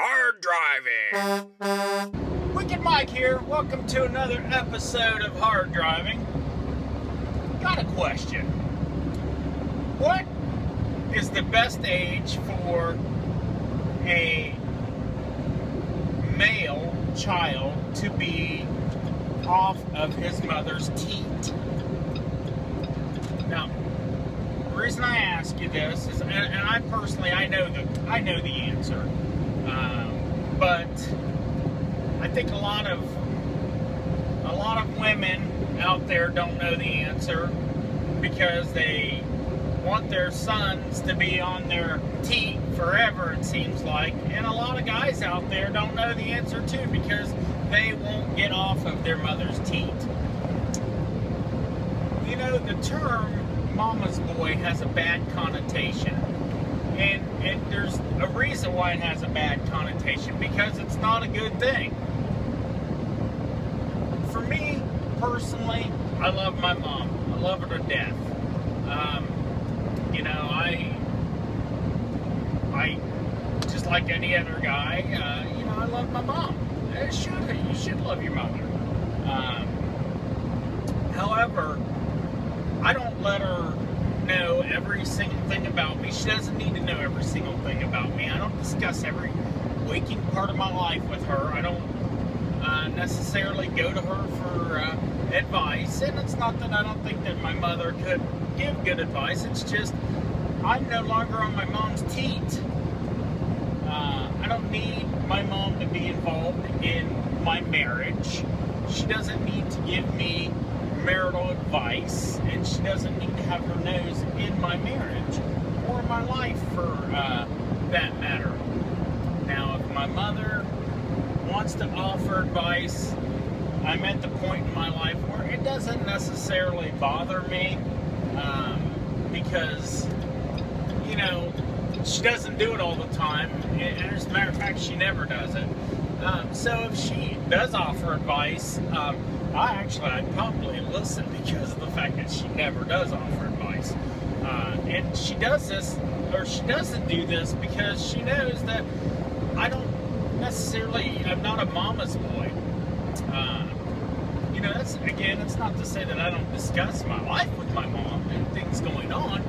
Hard driving. Wicked Mike here. Welcome to another episode of Hard Driving. Got a question. What is the best age for a male child to be off of his mother's teat? Now, the reason I ask you this is, and I personally, I know the answer, but I think a lot of women out there don't know the answer because they want their sons to be on their teat forever, it seems like. And a lot of guys out there don't know the answer too because they won't get off of their mother's teat. You know, the term mama's boy has a bad connotation. And there's a reason why it has a bad connotation, because it's not a good thing. For me, personally, I love my mom. I love her to death. You know, I just like any other guy, you know, I love my mom. You should love your mother. However, I don't let her know every single thing about me. She doesn't need to know every single thing about me. I don't discuss every waking part of my life with her. I don't necessarily go to her for advice, and it's not that I don't think that my mother could give good advice. It's just I'm no longer on my mom's teat. I don't need my mom to be involved in my marriage. She doesn't need to give me marital advice, and she doesn't need to have her nose in my marriage or my life for that matter. Now, if my mother wants to offer advice, I'm at the point in my life where it doesn't necessarily bother me, because, you know, she doesn't do it all the time, and as a matter of fact, she never does it. So if she does offer advice, I'd probably listen because of the fact that she never does offer advice. And she does this, or she doesn't do this, because she knows that I'm not a mama's boy. You know, it's not to say that I don't discuss my life with my mom and things going on,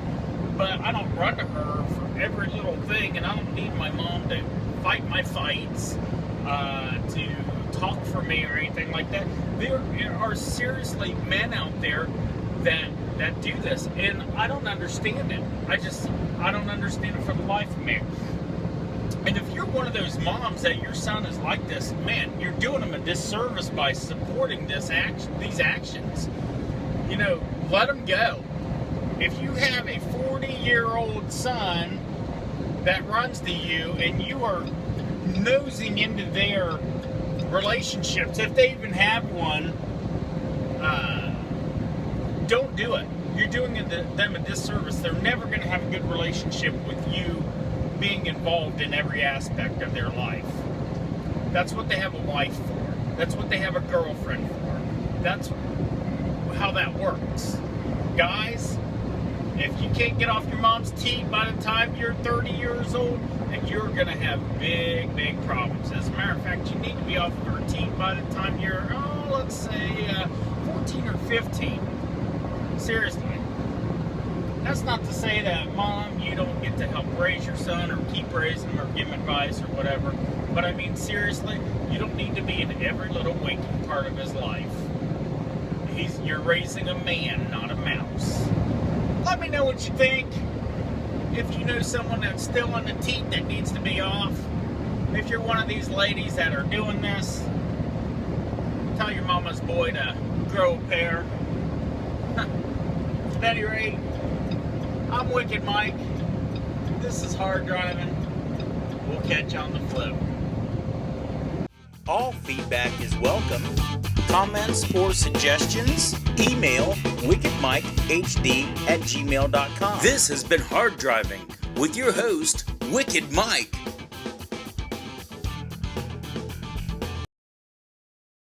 but I don't run to her for every little thing, and I don't need my mom to fight my fights, to talk for me or anything like that. There are seriously men out there that do this, and I don't understand it. I don't understand it for the life of me. And if you're one of those moms that your son is like this, man, you're doing him a disservice by supporting these actions. You know, let him go. If you have a 40-year-old son that runs to you and you are nosing into their relationships, if they even have one, don't do it. You're doing them a disservice. They're never going to have a good relationship with you being involved in every aspect of their life. That's what they have a wife for. That's what they have a girlfriend for. That's how that works. Guys, if you can't get off your mom's teat by the time you're 30 years old, then you're going to have big, big problems. As a matter of fact, you need to be off of her teat by the time you're, let's say, 14 or 15. Seriously. That's not to say that, Mom, you don't get to help raise your son or keep raising him or give him advice or whatever. But I mean, seriously, you don't need to be in every little waking part of his life. You're raising a man, not a mouse. Let me know what you think. If you know someone that's still on the teat that needs to be off, if you're one of these ladies that are doing this, tell your mama's boy to grow a pair. At any rate, I'm Wicked Mike. This is Hard Driving. We'll catch you on the flip. All feedback is welcome. Comments or suggestions? Email wickedmikehd@gmail.com. This has been Hard Driving with your host, Wicked Mike.